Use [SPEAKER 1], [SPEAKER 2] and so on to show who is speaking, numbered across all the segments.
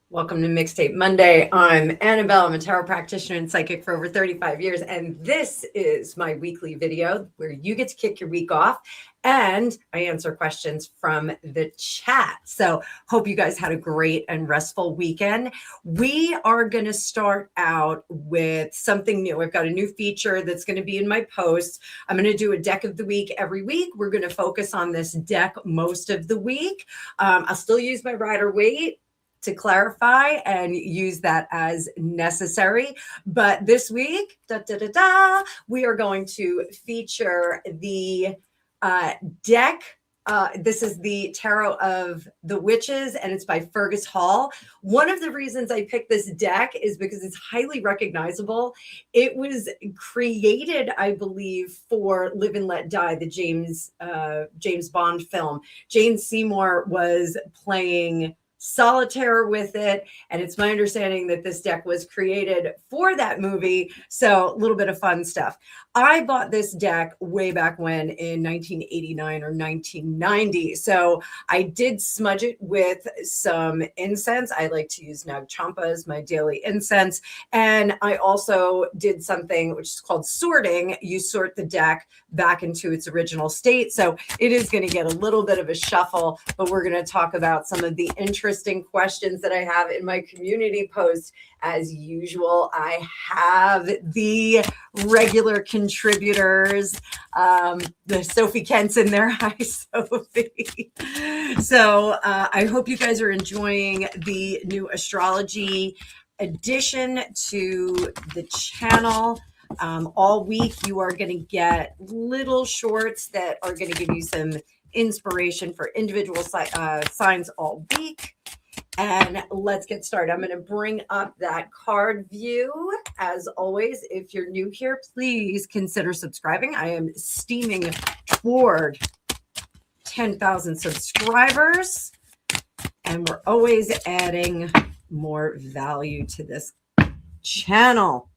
[SPEAKER 1] Welcome to Mixtape Monday. I'm Annabelle. I'm a tarot practitioner and psychic for over 35 years. And this is my weekly video where you get to kick your week off and I answer questions from the chat. So hope you guys had a great and restful weekend. We are going to start out with something new. I've got a new feature that's going to be in my posts. I'm going to do a deck of the week every week. We're going to focus on this deck most of the week. I'll still use my Rider-Waite to clarify and use that as necessary. But this week, we are going to feature the deck. This is the Tarot of the Witches, and it's by Fergus Hall. One of the reasons I picked this deck is because it's highly recognizable. It was created, I believe, for Live and Let Die, the James Bond film. Jane Seymour was playing solitaire with it, and it's my understanding that this deck was created for that movie. So a little bit of fun stuff. I bought this deck way back when in 1989 or 1990. So I did smudge it with some incense. I like to use Nag Champa as my daily incense. And I also did something which is called sorting. You sort the deck back into its original state. So it is going to get a little bit of a shuffle, but we're going to talk about some of the interesting questions that I have in my community post. As usual, I have the regular contributors, the Sophie Kent's in there. Hi, Sophie. So I hope you guys are enjoying the new astrology addition to the channel. All week, you are going to get little shorts that are going to give you some inspiration for individual signs all week. And let's get started. I'm going to bring up that card view. As always, if you're new here, please consider subscribing. I am steaming toward 10,000 subscribers, and we're always adding more value to this channel.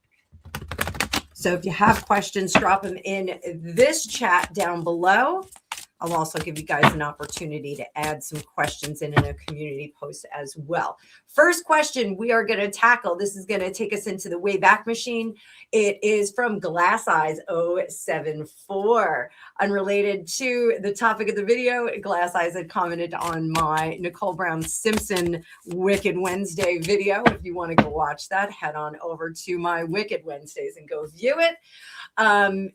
[SPEAKER 1] So if you have questions, drop them in this chat down below. I'll also give you guys an opportunity to add some questions in a community post as well. First question we are going to tackle. This is going to take us into the Wayback Machine. It is from Glass Eyes 074. Unrelated to the topic of the video, Glass Eyes had commented on my Nicole Brown Simpson Wicked Wednesday video. If you want to go watch that, head on over to my Wicked Wednesdays and go view it.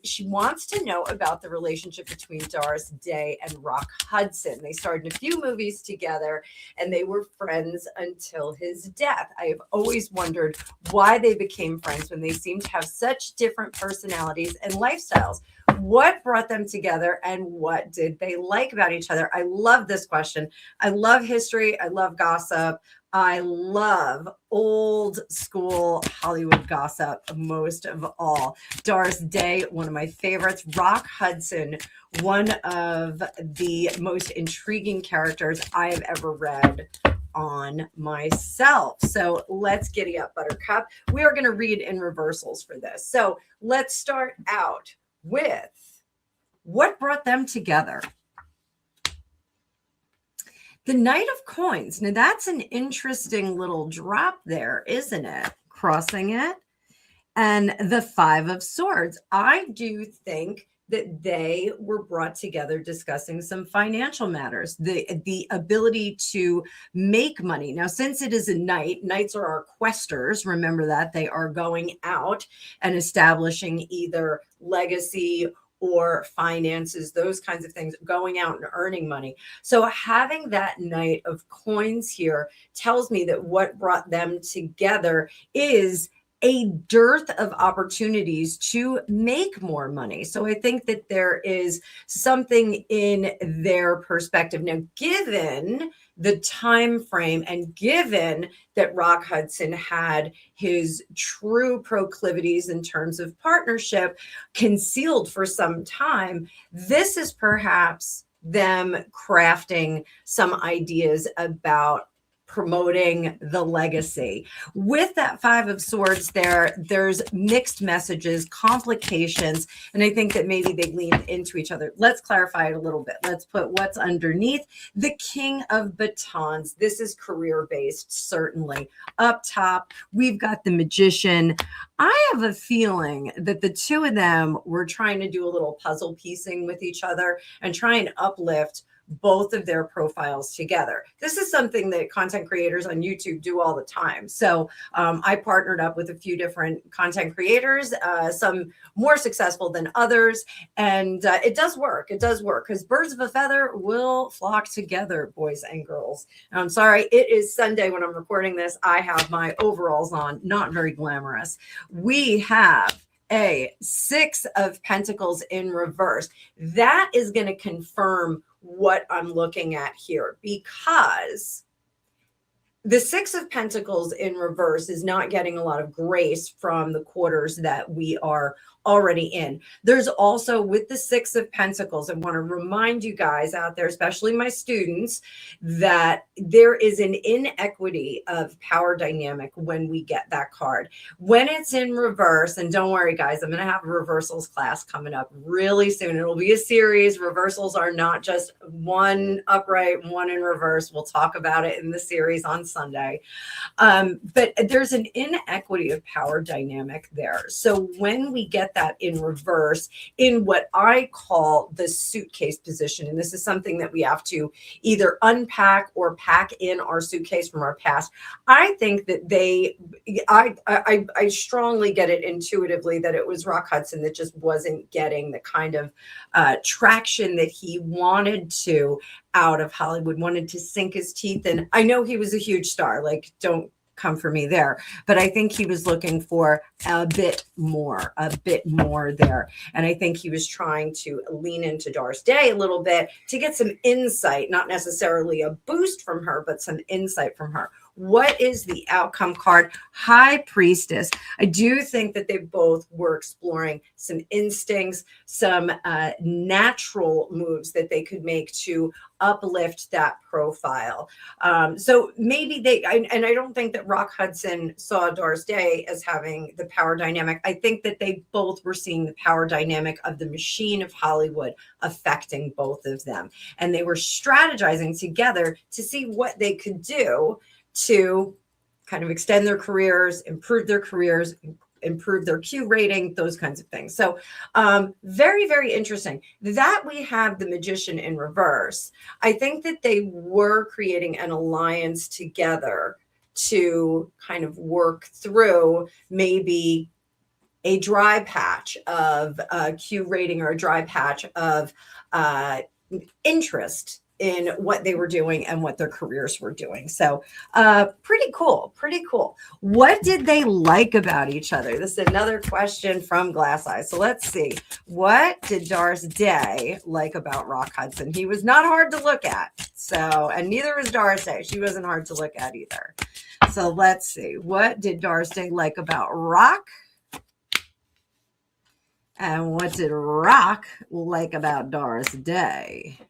[SPEAKER 1] She wants to know about the relationship between Doris Day and Rock Hudson. They starred in a few movies together, and they were friends until his death. I have always wondered why they became friends when they seem to have such different personalities and lifestyles. What brought them together, and what did they like about each other? I love this question. I love history. I love gossip. I love old school Hollywood gossip most of all. Doris Day, one of my favorites. Rock Hudson, one of the most intriguing characters I have ever read on myself. So let's giddy up, Buttercup. We are going to read in reversals for this. So let's start out with what brought them together. The Knight of Coins. Now, that's an interesting little drop there, isn't it? Crossing it. And the Five of Swords. I do think that they were brought together discussing some financial matters, the ability to make money. Now, since it is a knight, knights are our questers. Remember that they are going out and establishing either legacy or finances, those kinds of things, going out and earning money. So having that Knight of Coins here tells me that what brought them together is a dearth of opportunities to make more money. So I think that there is something in their perspective. Now, given the time frame, and given that Rock Hudson had his true proclivities in terms of partnership concealed for some time, this is perhaps them crafting some ideas about promoting the legacy. With that Five of Swords there's mixed messages, complications, and I think that maybe they lean into each other. Let's clarify it a little bit. Let's put what's underneath. The King of Batons. This is career-based, certainly. Up top, we've got the Magician. I have a feeling that the two of them were trying to do a little puzzle piecing with each other and try and uplift both of their profiles together. This is something that content creators on YouTube do all the time. So I partnered up with a few different content creators, some more successful than others. And it does work. It does work because birds of a feather will flock together, boys and girls. And I'm sorry, it is Sunday when I'm recording this. I have my overalls on, not very glamorous. We have a Six of Pentacles in reverse. That is going to confirm what I'm looking at here, because the Six of Pentacles in reverse is not getting a lot of grace from the quarters that we are already in. There's also, with the Six of Pentacles, I want to remind you guys out there, especially my students, that there is an inequity of power dynamic when we get that card. When it's in reverse, and don't worry guys, I'm going to have a reversals class coming up really soon. It'll be a series. Reversals are not just one upright and one in reverse. We'll talk about it in the series on Sunday. But there's an inequity of power dynamic there. So when we get that in reverse, in what I call the suitcase position, and this is something that we have to either unpack or pack in our suitcase from our past, I think that I strongly get it intuitively that it was Rock Hudson that just wasn't getting the kind of traction that he wanted to out of Hollywood, wanted to sink his teeth in. I know he was a huge star, like, don't come for me there, but I think he was looking for a bit more there. And I think he was trying to lean into Doris Day a little bit to get some insight, not necessarily a boost from her, but some insight from her. What is the outcome card? High Priestess. I do think that they both were exploring some instincts, some natural moves that they could make to uplift that profile. So maybe and I don't think that Rock Hudson saw Doris Day as having the power dynamic. I think that they both were seeing the power dynamic of the machine of Hollywood affecting both of them. And they were strategizing together to see what they could do to kind of extend their careers, improve their Q rating, those kinds of things. So very, very interesting that we have the Magician in reverse. I think that they were creating an alliance together to kind of work through maybe a dry patch of Q rating or a dry patch of interest in what they were doing and what their careers were doing. So pretty cool. What did they like about each other? This is another question from Glass Eye. So let's see. What did Doris Day like about Rock Hudson? He was not hard to look at. So, and neither was Doris Day. She wasn't hard to look at either. So let's see. What did Doris Day like about Rock? And what did Rock like about Doris Day?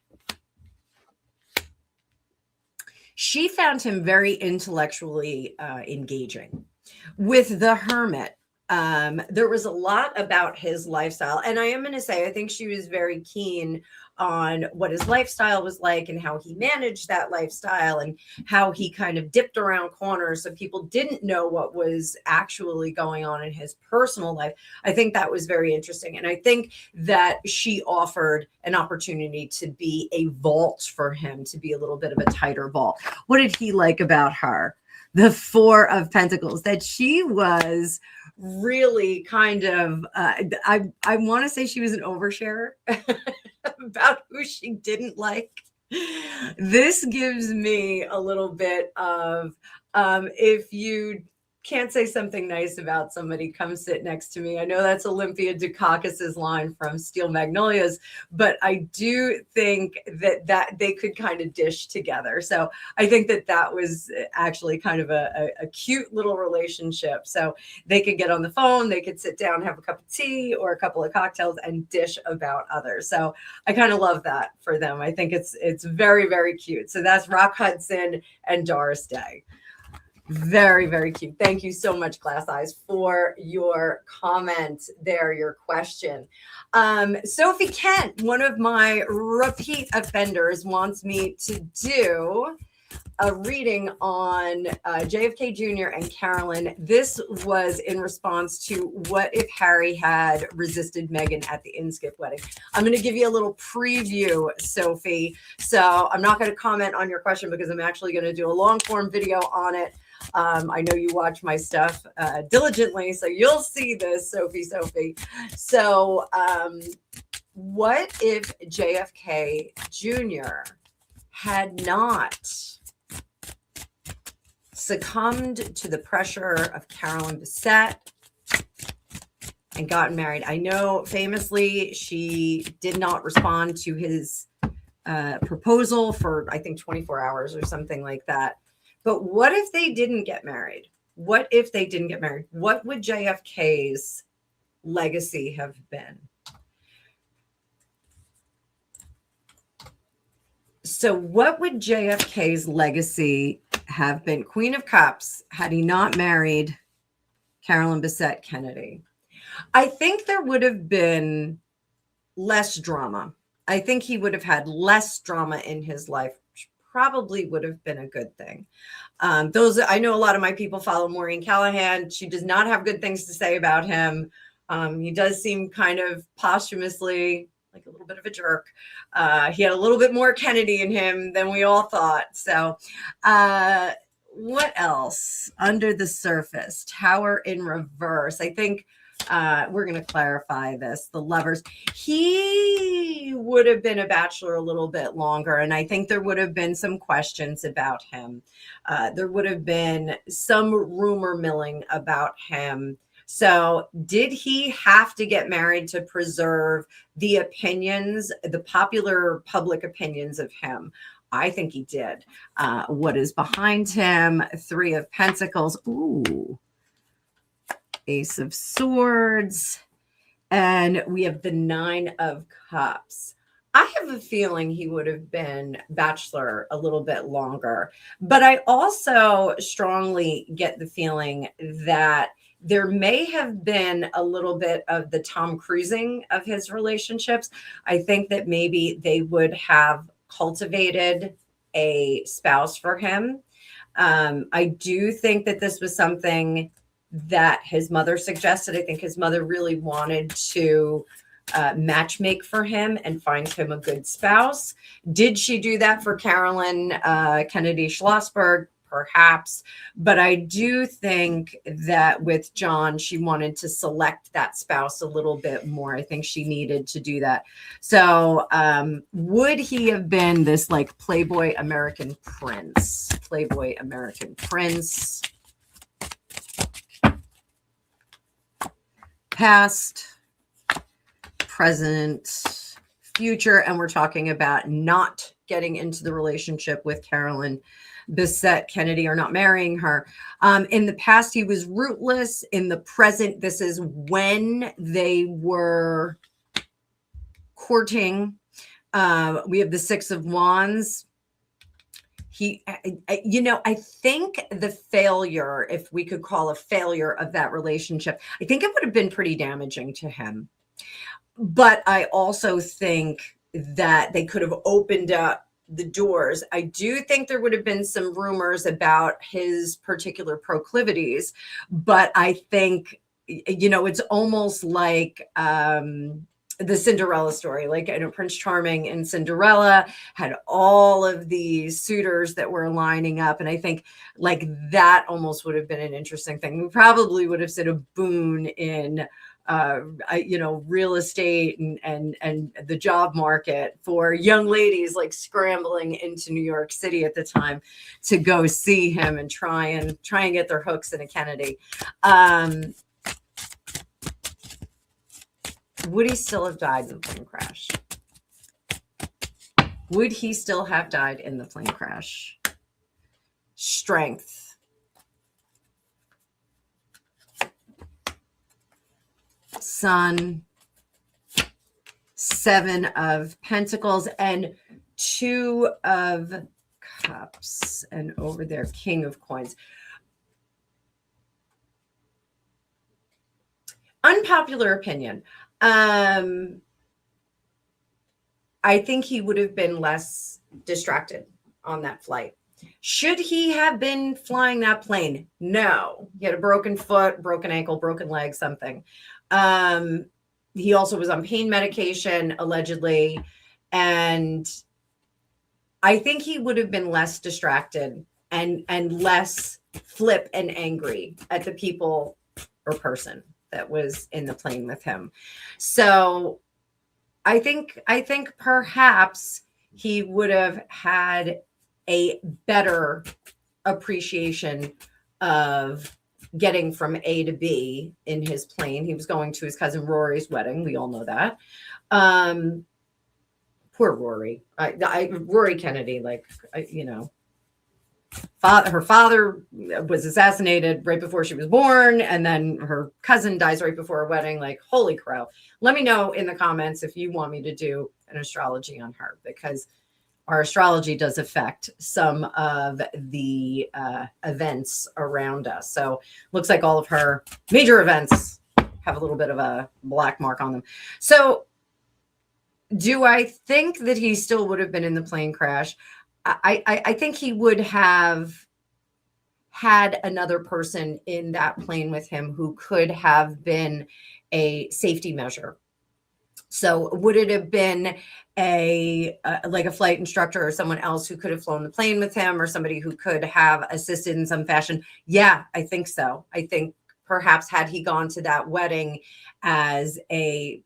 [SPEAKER 1] She found him very intellectually engaging. With the Hermit, there was a lot about his lifestyle. And I am going to say, I think she was very keen on what his lifestyle was like and how he managed that lifestyle and how he kind of dipped around corners so people didn't know what was actually going on in his personal life. I think that was very interesting. And I think that she offered an opportunity to be a vault for him, to be a little bit of a tighter vault. What did he like about her? The Four of Pentacles, that she was really kind of, I want to say she was an oversharer about who she didn't like. This gives me a little bit of, if you can't say something nice about somebody, come sit next to me. I know that's Olympia Dukakis's line from Steel Magnolias, but I do think that they could kind of dish together. So I think that was actually kind of a cute little relationship. So they could get on the phone, they could sit down, have a cup of tea or a couple of cocktails and dish about others. So I kind of love that for them. I think it's very, very cute. So that's Rock Hudson and Doris Day. Very, very cute. Thank you so much, Glass Eyes, for your comment there, your question. Sophie Kent, one of my repeat offenders, wants me to do a reading on JFK Jr. and Carolyn. This was in response to what if Harry had resisted Meghan at the Inskip wedding. I'm going to give you a little preview, Sophie. So I'm not going to comment on your question because I'm actually going to do a long form video on it. I know you watch my stuff diligently, so you'll see this, Sophie. So what if JFK Jr. had not succumbed to the pressure of Carolyn Bessette and gotten married? I know famously she did not respond to his proposal for, I think, 24 hours or something like that. But what if they didn't get married? What if they didn't get married? What would JFK's legacy have been? So what would JFK's legacy have been? Queen of Cups, had he not married Carolyn Bessette Kennedy? I think there would have been less drama. I think he would have had less drama in his life, which probably would have been a good thing. I know a lot of my people follow Maureen Callahan. She does not have good things to say about him. He does seem kind of posthumously like a little bit of a jerk. He had a little bit more Kennedy in him than we all thought. So what else? Under the surface, Tower in reverse. I think we're going to clarify this. The Lovers. He would have been a bachelor a little bit longer, and I think there would have been some questions about him. There would have been some rumor milling about him. So did he have to get married to preserve the opinions, the popular public opinions of him? I think he did. What is behind him? Three of Pentacles. Ooh. Ace of Swords. And we have the Nine of Cups. I have a feeling he would have been bachelor a little bit longer. But I also strongly get the feeling that there may have been a little bit of the Tom Cruising of his relationships. I think that maybe they would have cultivated a spouse for him. I do think that this was something that his mother suggested. I think his mother really wanted to matchmake for him and find him a good spouse. Did she do that for Carolyn Kennedy Schlossberg? Perhaps. But I do think that with John, she wanted to select that spouse a little bit more. I think she needed to do that. So would he have been this like Playboy American Prince? Playboy American Prince. Past, present, future, and we're talking about not getting into the relationship with Carolyn Bessette Kennedy or not marrying her. In the past, he was rootless. In the present, this is when they were courting. We have the Six of Wands. I think the failure, if we could call a failure of that relationship, I think it would have been pretty damaging to him. But I also think that they could have opened up the doors. I do think there would have been some rumors about his particular proclivities, but I think, it's almost like the Cinderella story. Like, I know Prince Charming and Cinderella had all of these suitors that were lining up. And I think like that almost would have been an interesting thing. We probably would have said a boon in real estate and the job market for young ladies like scrambling into New York City at the time to go see him and try and get their hooks in a Kennedy. Would he still have died in the plane crash? Would he still have died in the plane crash? Strength. Sun, 7 of Pentacles, and 2 of Cups, and over there, King of Coins. Unpopular opinion. I think he would have been less distracted on that flight. Should he have been flying that plane? No. He had a broken foot, broken ankle, broken leg, something. He also was on pain medication, allegedly. And I think he would have been less distracted and less flip and angry at the people or person that was in the plane with him. So I think perhaps he would have had a better appreciation of getting from A to B in his plane. He was going to his cousin Rory's wedding. We all know that. Poor Rory. Rory Kennedy, her father was assassinated right before she was born, and then her cousin dies right before her wedding. Like, holy crow. Let me know in the comments if you want me to do an astrology on her, because our astrology does affect some of the events around us. So looks like all of her major events have a little bit of a black mark on them. So do I think that he still would have been in the plane crash? I think he would have had another person in that plane with him who could have been a safety measure. So would it have been a flight instructor or someone else who could have flown the plane with him, or somebody who could have assisted in some fashion? Yeah, I think so. I think perhaps had he gone to that wedding as a,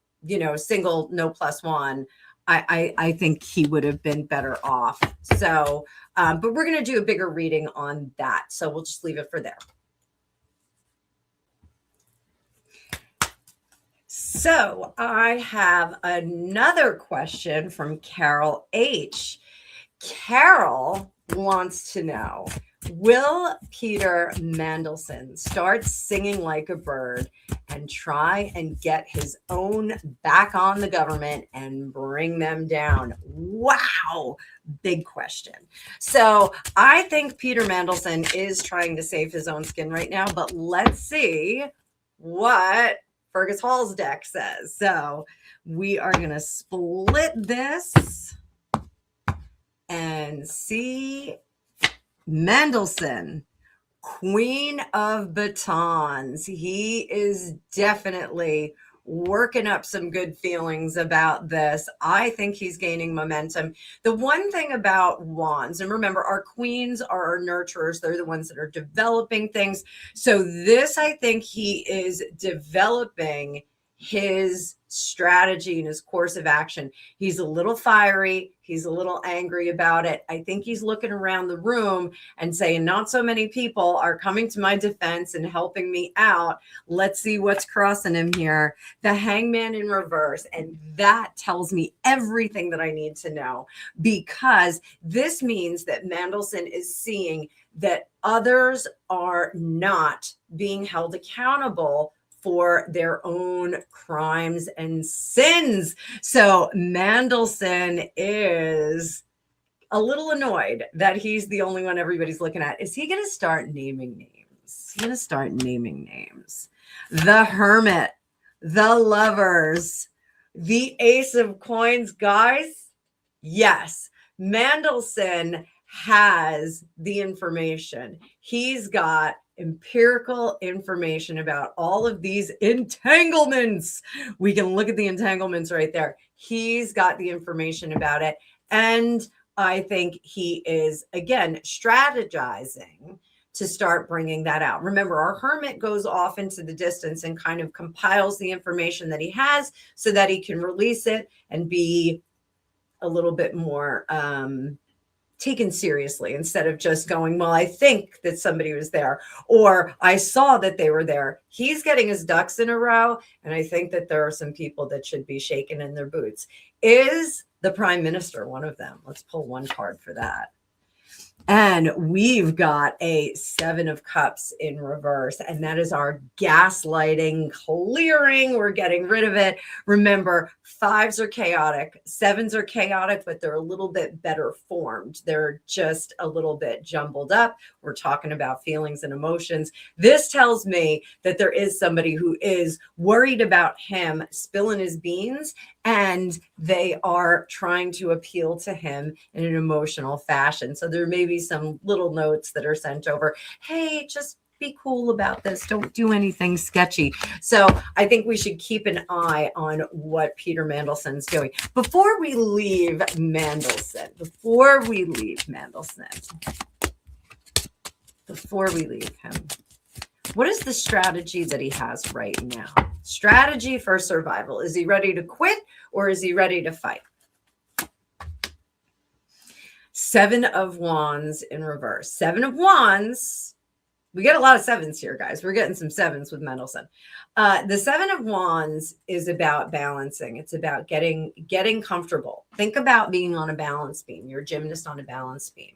[SPEAKER 1] single, no plus one, I think he would have been better off. So, but we're going to do a bigger reading on that. So we'll just leave it for there. So I have another question from Carol H. Carol wants to know, will Peter Mandelson start singing like a bird and try and get his own back on the government and bring them down? Wow, big question. So I think Peter Mandelson is trying to save his own skin right now, but let's see what Fergus Hall's deck says. So we are going to split this and see Mandelson, Queen of Batons. He is definitely working up some good feelings about this. I think he's gaining momentum. The one thing about wands, and remember, our queens are our nurturers. They're the ones that are developing things. So this, I think he is developing his strategy and his course of action. He's a little fiery. He's a little angry about it. I think he's looking around the room and saying, not so many people are coming to my defense and helping me out. Let's see what's crossing him here. The Hangman in reverse. And that tells me everything that I need to know, because this means that Mandelson is seeing that others are not being held accountable for their own crimes and sins. So Mandelson is a little annoyed that he's the only one everybody's looking at. Is he going to start naming names? He's going to start naming names. The Hermit, the Lovers, the Ace of Coins. Guys, yes, Mandelson has the information. He's got empirical information about all of these entanglements. We can look at the entanglements right there. He's got the information about it. And I think he is, again, strategizing to start bringing that out. Remember, our hermit goes off into the distance and kind of compiles the information that he has so that he can release it and be a little bit more taken seriously instead of just going, well, I think that somebody was there, or I saw that they were there. He's getting his ducks in a row. And I think that there are some people that should be shaken in their boots. Is the prime minister one of them? Let's pull one card for that. And we've got a 7 of Cups in reverse, and that is our gaslighting, clearing. We're getting rid of it. Remember, 5s are chaotic, 7s are chaotic, but they're a little bit better formed. They're just a little bit jumbled up. We're talking about feelings and emotions. This tells me that there is somebody who is worried about him spilling his beans, and they are trying to appeal to him in an emotional fashion. So there may be some little notes that are sent over. Hey, just be cool about this. Don't do anything sketchy. So I think we should keep an eye on what Peter Mandelson's doing. Before we leave Mandelson, what is the strategy that he has right now? Strategy for survival. Is he ready to quit or is he ready to fight? 7 of Wands in reverse. 7 of Wands. We get a lot of 7s here, guys. We're getting some 7s with Mendelson. The 7 of Wands is about balancing. It's about getting comfortable. Think about being on a balance beam. You're a gymnast on a balance beam.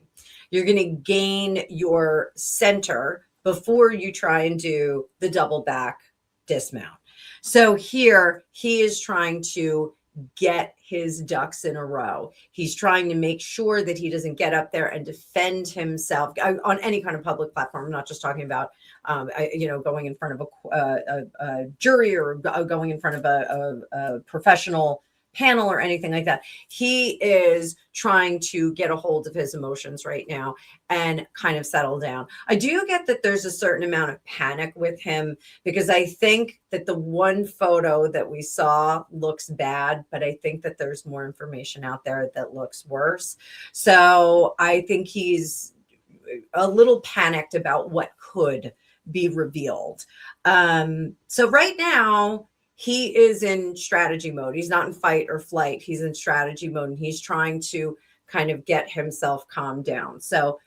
[SPEAKER 1] You're going to gain your center before you try and do the double back dismount. So here he is trying to get his ducks in a row. He's trying to make sure that he doesn't get up there and defend himself on any kind of public platform. I'm not just talking about, going in front of a jury or going in front of a professional panel or anything like that. He is trying to get a hold of his emotions right now and kind of settle down. I do get that there's a certain amount of panic with him because I think that the one photo that we saw looks bad, but I think that there's more information out there that looks worse. So I think he's a little panicked about what could be revealed. So right now, he is in strategy mode. He's not in fight or flight. He's in strategy mode, and he's trying to kind of get himself calmed down. So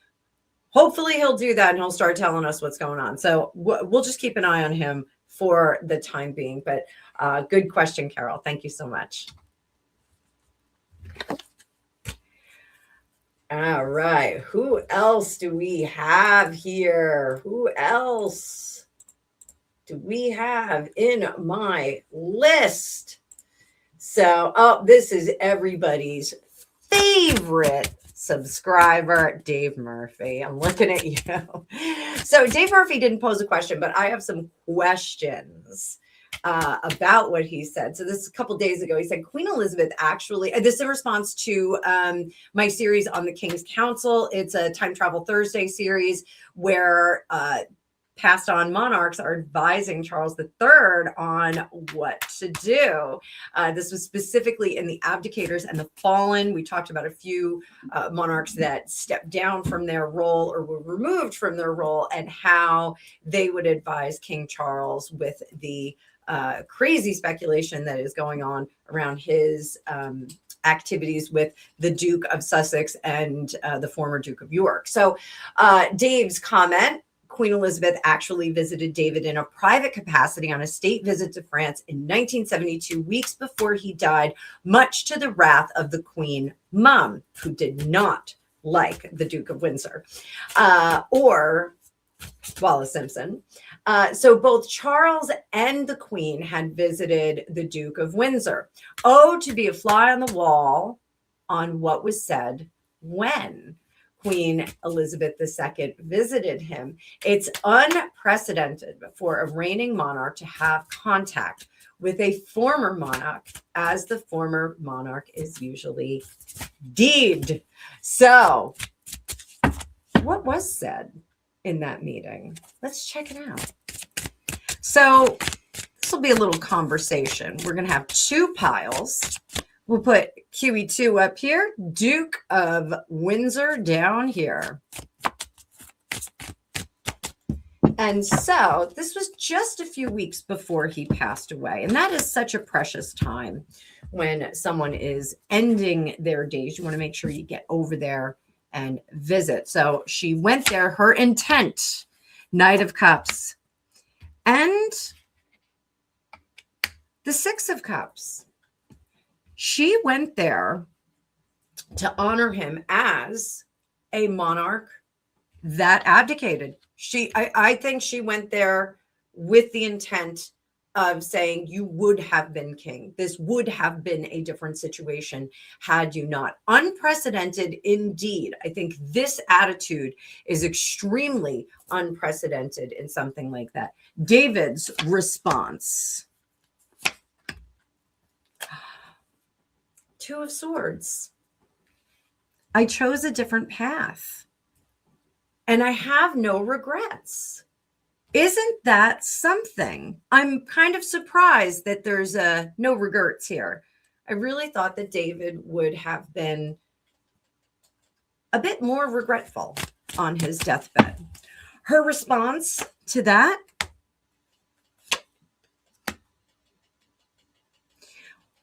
[SPEAKER 1] hopefully he'll do that, and he'll start telling us what's going on. So we'll just keep an eye on him for the time being. But good question, Carol. Thank you so much. All right. Who else do we have here? Who else do we have in my list? So, this is everybody's favorite subscriber, Dave Murphy. I'm looking at you. So Dave Murphy didn't pose a question, but I have some questions about what he said. So this is a couple days ago. He said, Queen Elizabeth actually, this is in response to my series on the King's Council. It's a Time Travel Thursday series where passed on monarchs are advising Charles III on what to do. This was specifically in the abdicators and the fallen. We talked about a few monarchs that stepped down from their role or were removed from their role and how they would advise King Charles with the crazy speculation that is going on around his activities with the Duke of Sussex and the former Duke of York. So Dave's comment, Queen Elizabeth actually visited David in a private capacity on a state visit to France in 1972, weeks before he died, much to the wrath of the Queen Mum, who did not like the Duke of Windsor or Wallace Simpson. So both Charles and the Queen had visited the Duke of Windsor. Oh, to be a fly on the wall on what was said when Queen Elizabeth II visited him. It's unprecedented for a reigning monarch to have contact with a former monarch, as the former monarch is usually deed. So, what was said in that meeting? Let's check it out. So, this will be a little conversation. We're going to have two piles. We'll put QE2 up here, Duke of Windsor down here. And so this was just a few weeks before he passed away. And that is such a precious time when someone is ending their days. You want to make sure you get over there and visit. So she went there, her intent, Knight of Cups, and the Six of Cups. She went there to honor him as a monarch that abdicated. I think she went there with the intent of saying you would have been king. This would have been a different situation had you not. Unprecedented indeed. I think this attitude is extremely unprecedented in something like that. David's response. Two of Swords. I chose a different path, and I have no regrets. Isn't that something? I'm kind of surprised that there's no regrets here. I really thought that David would have been a bit more regretful on his deathbed. Her response to that,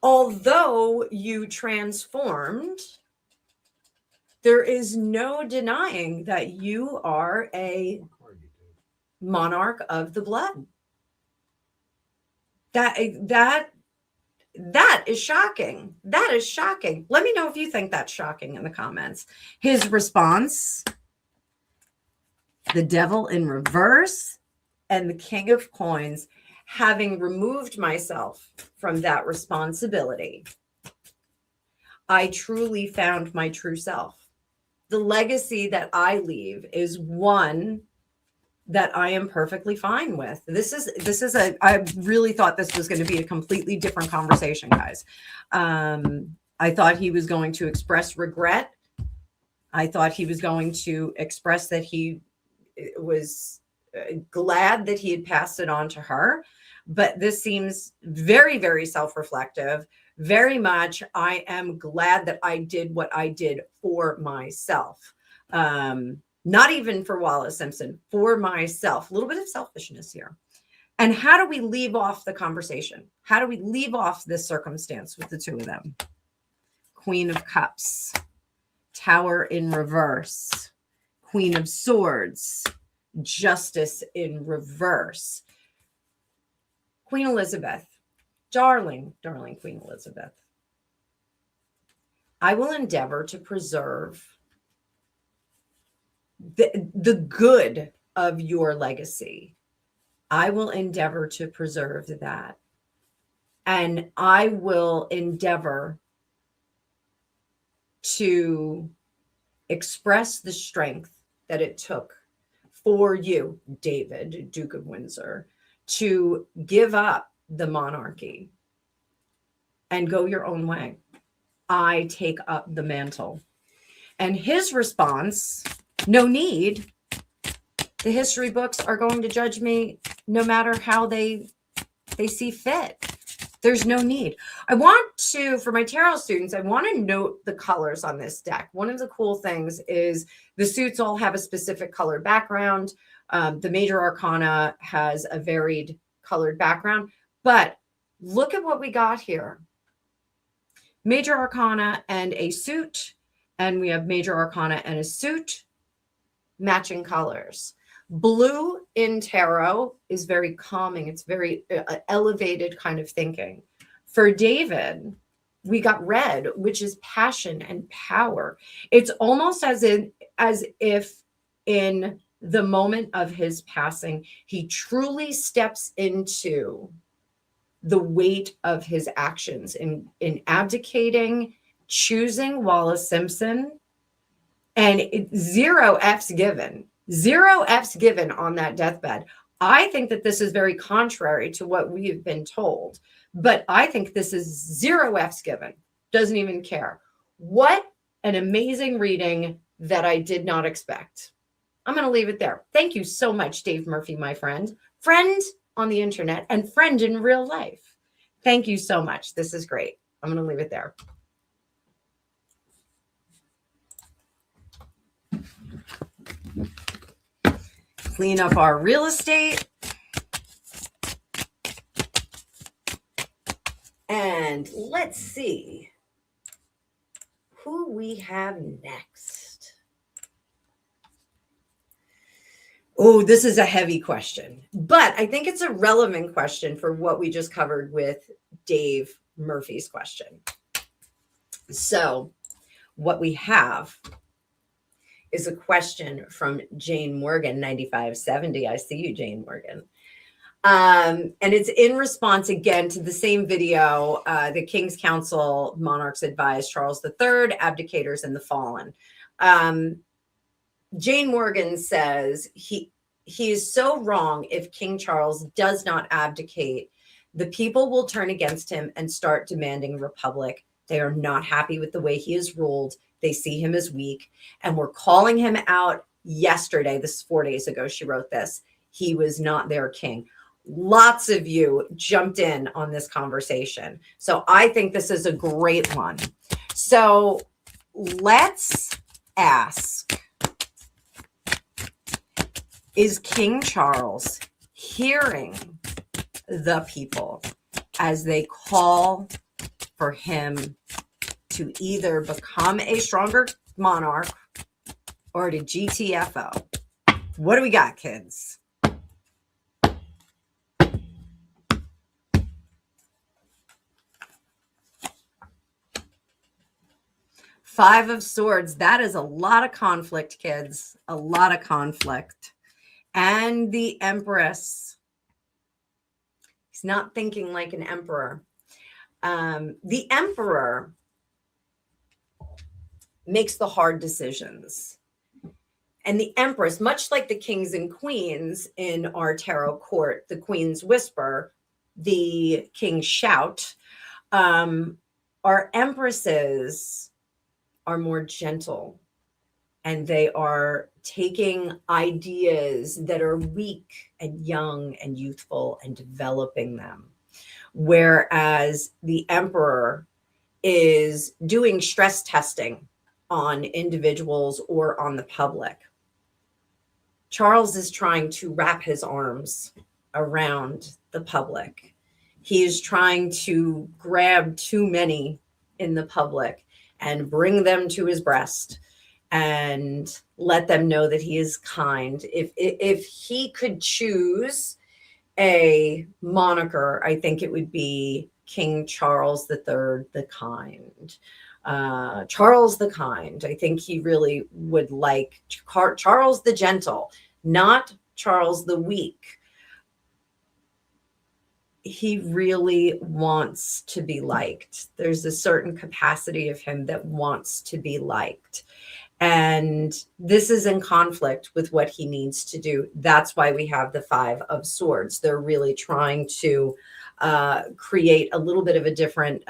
[SPEAKER 1] although you transformed, there is no denying that you are a monarch of the blood. That is shocking. That is shocking. Let me know if you think that's shocking in the comments. His response, the Devil in reverse and the King of Coins. Having removed myself from that responsibility, I truly found my true self. The legacy that I leave is one that I am perfectly fine with. I really thought this was going to be a completely different conversation, guys. I thought he was going to express regret. I thought he was going to express that he was glad that he had passed it on to her. But this seems very, very self-reflective. Very much, I am glad that I did what I did for myself. Not even for Wallace Simpson, for myself. A little bit of selfishness here. And how do we leave off the conversation? How do we leave off this circumstance with the two of them? Queen of Cups, Tower in reverse, Queen of Swords, Justice in reverse. Queen Elizabeth, darling Queen Elizabeth. I will endeavor to preserve the good of your legacy. I will endeavor to preserve that. And I will endeavor to express the strength that it took for you, David, Duke of Windsor, to give up the monarchy and go your own way. I take up the mantle. And his response, no need. The history books are going to judge me no matter how they see fit. There's no need. I want to, for my tarot students, I want to note the colors on this deck. One of the cool things is the suits all have a specific color background. The major arcana has a varied colored background, but look at what we got here. Major arcana and a suit, and we have major arcana and a suit, matching colors. Blue in tarot is very calming. It's very elevated kind of thinking. For David, we got red, which is passion and power. It's almost as if in the moment of his passing, he truly steps into the weight of his actions in abdicating, choosing Wallace Simpson, and zero F's given. Zero F's given on that deathbed. I think that this is very contrary to what we have been told, but I think this is zero F's given. Doesn't even care. What an amazing reading that I did not expect. I'm going to leave it there. Thank you so much, Dave Murphy, my friend. Friend on the internet and friend in real life. Thank you so much. This is great. I'm going to leave it there. clean up our real estate. And let's see who we have next. Oh, this is a heavy question, but I think it's a relevant question for what we just covered with Dave Murphy's question. So what we have is a question from Jane Morgan, 9570. I see you, Jane Morgan. And it's in response again to the same video, the King's Council monarchs advise Charles III, abdicators and the fallen. Jane Morgan says he is so wrong. If King Charles does not abdicate, the people will turn against him and start demanding a republic. They are not happy with the way he is ruled. They see him as weak, and we're calling him out yesterday. This is 4 days ago. She wrote this. He was not their king. Lots of you jumped in on this conversation. So I think this is a great one. So let's ask, is King Charles hearing the people as they call for him to either become a stronger monarch or to GTFO? What do we got, kids? Five of Swords. That is a lot of conflict, kids. A lot of conflict. And the Empress. He's not thinking like an emperor. The Emperor makes the hard decisions. And the Empress, much like the kings and queens in our tarot court, the Queen's whisper, the King's shout, our empresses are more gentle, and they are taking ideas that are weak and young and youthful and developing them. Whereas the Emperor is doing stress testing on individuals or on the public. Charles is trying to wrap his arms around the public. He is trying to grab too many in the public and bring them to his breast and let them know that he is kind. If he could choose a moniker, I think it would be King Charles III the Kind. Charles the Kind. I think he really would like Charles the Gentle, not Charles the Weak. He really wants to be liked. There's a certain capacity of him that wants to be liked. And this is in conflict with what he needs to do. That's why we have the Five of Swords. They're really trying to create a little bit of a different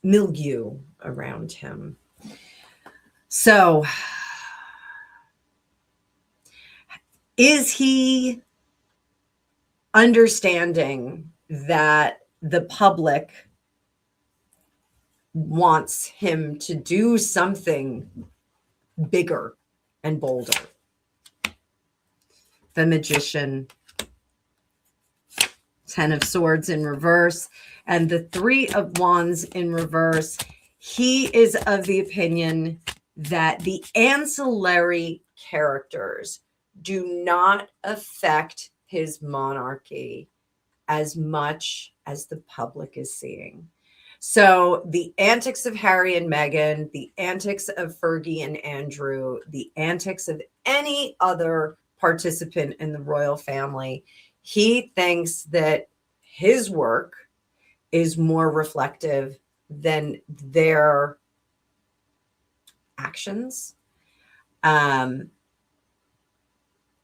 [SPEAKER 1] milieu around him. So is he understanding that the public wants him to do something bigger and bolder? The Magician, Ten of Swords in reverse, and the Three of Wands in reverse. He is of the opinion that the ancillary characters do not affect his monarchy as much as the public is seeing. So the antics of Harry and Meghan, the antics of Fergie and Andrew, the antics of any other participant in the royal family, he thinks that his work is more reflective than their actions. And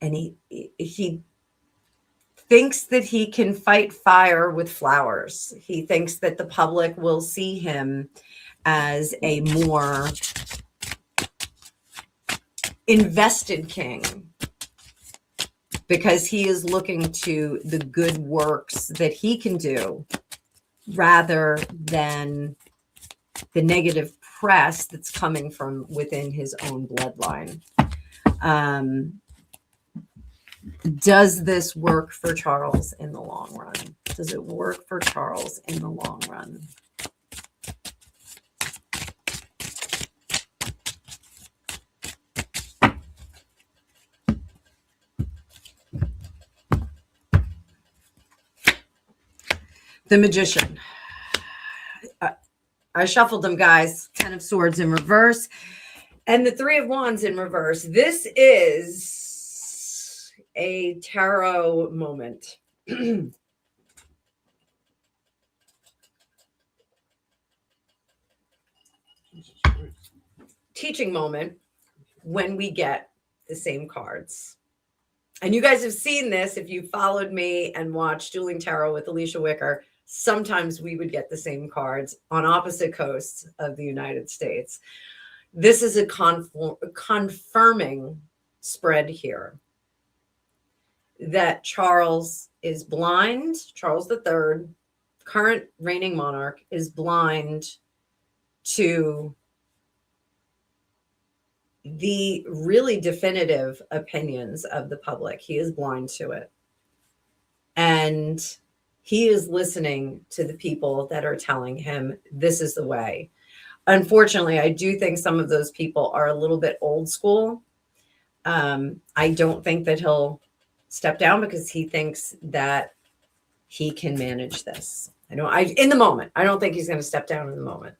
[SPEAKER 1] he thinks that he can fight fire with flowers. He thinks that the public will see him as a more invested king because he is looking to the good works that he can do rather than the negative press that's coming from within his own bloodline. Does this work for Charles in the long run? Does it work for Charles in the long run? The Magician. I shuffled them, guys. 10 of Swords in reverse and the 3 of Wands in reverse. This is a tarot moment. Teaching moment when we get the same cards. And you guys have seen this if you followed me and watched Dueling Tarot with Alicia Wicker. Sometimes we would get the same cards on opposite coasts of the United States. This is a confirming spread here that Charles is blind. Charles III, current reigning monarch, is blind to the really definitive opinions of the public. He is blind to it. And he is listening to the people that are telling him this is the way. Unfortunately, I do think some of those people are a little bit old school. I don't think that he'll step down because he thinks that he can manage this. In the moment, I don't think he's going to step down in the moment.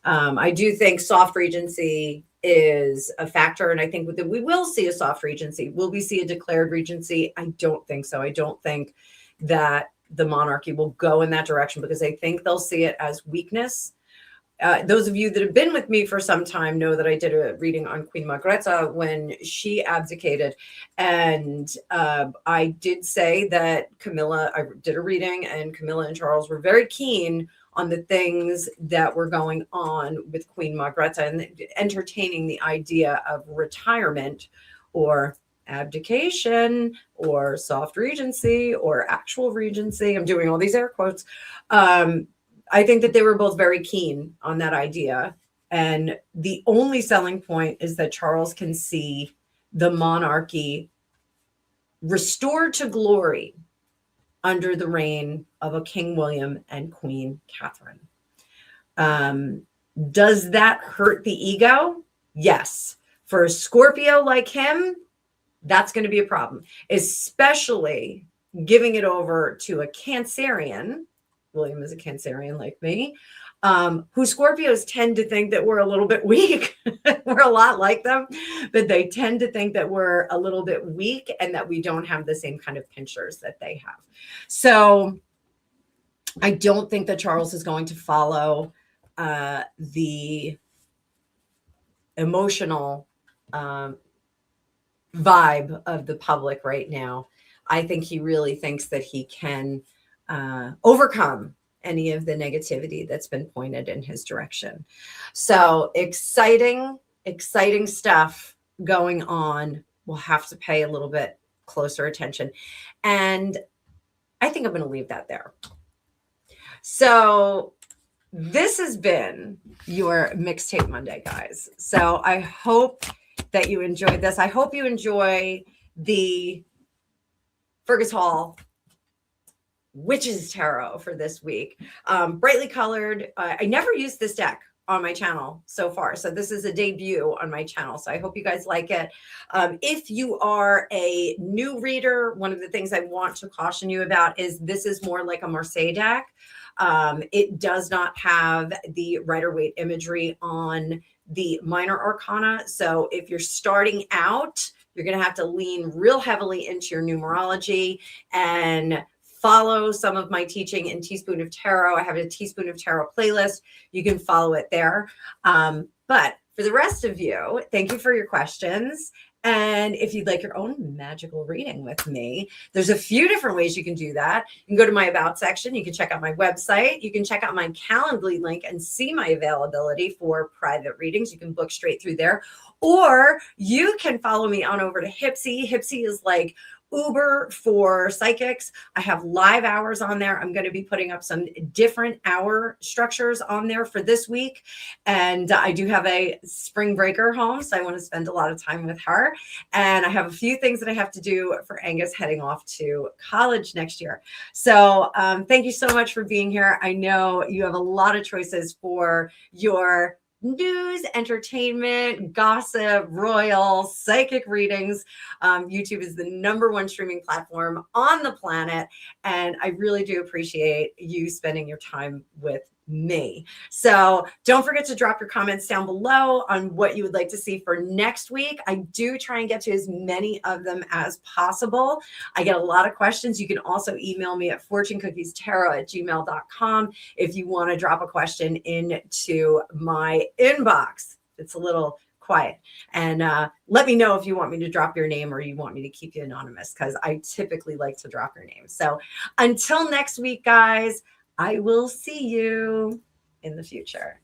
[SPEAKER 1] I do think soft regency is a factor. And I think that we will see a soft regency. Will we see a declared regency? I don't think so. I don't think that the monarchy will go in that direction because I think they'll see it as weakness. Those of you that have been with me for some time know that I did a reading on Queen Margrethe when she abdicated. And I did say that I did a reading and Camilla and Charles were very keen on the things that were going on with Queen Margrethe and entertaining the idea of retirement or abdication or soft regency or actual regency. I'm doing all these air quotes. I think that they were both very keen on that idea. And the only selling point is that Charles can see the monarchy restored to glory under the reign of a King William and Queen Catherine. Does that hurt the ego? Yes. For a Scorpio like him, that's going to be a problem, especially giving it over to a Cancerian. William is a Cancerian like me, who Scorpios tend to think that we're a little bit weak. We're a lot like them, but they tend to think that we're a little bit weak and that we don't have the same kind of pinchers that they have. So I don't think that Charles is going to follow the emotional vibe of the public right now. I think he really thinks that he can overcome any of the negativity that's been pointed in his direction. So exciting stuff going on. We'll have to pay a little bit closer attention. And I think I'm going to leave that there. So this has been your Mixtape Monday, guys. So I hope that you enjoyed this. I hope you enjoy the Fergus Hall Witches Tarot for this week. Brightly colored. I never used this deck on my channel so far. So this is a debut on my channel. So I hope you guys like it. If you are a new reader, one of the things I want to caution you about is this is more like a Marseille deck. It does not have the Rider-Waite imagery on the minor arcana. So if you're starting out, you're going to have to lean real heavily into your numerology and follow some of my teaching in Teaspoon of Tarot. I have a Teaspoon of Tarot playlist. You can follow it there. But for the rest of you, thank you for your questions. And if you'd like your own magical reading with me, there's a few different ways you can do that. You can go to my About section. You can check out my website. You can check out my Calendly link and see my availability for private readings. You can book straight through there. Or you can follow me on over to Hypsee. Hypsee is like Uber for psychics. I have live hours on there. I'm going to be putting up some different hour structures on there for this week. And I do have a spring breaker home, so I want to spend a lot of time with her. And I have a few things that I have to do for Angus heading off to college next year. So thank you so much for being here. I know you have a lot of choices for your news, entertainment, gossip, royal, psychic readings. YouTube is the #1 streaming platform on the planet. And I really do appreciate you spending your time with me. So don't forget to drop your comments down below on what you would like to see for next week. I do try and get to as many of them as possible. I get a lot of questions. You can also email me at fortunecookiestarot@gmail.com if you want to drop a question into my inbox. It's a little quiet. And let me know if you want me to drop your name or you want me to keep you anonymous, because I typically like to drop your name. So until next week, guys, I will see you in the future.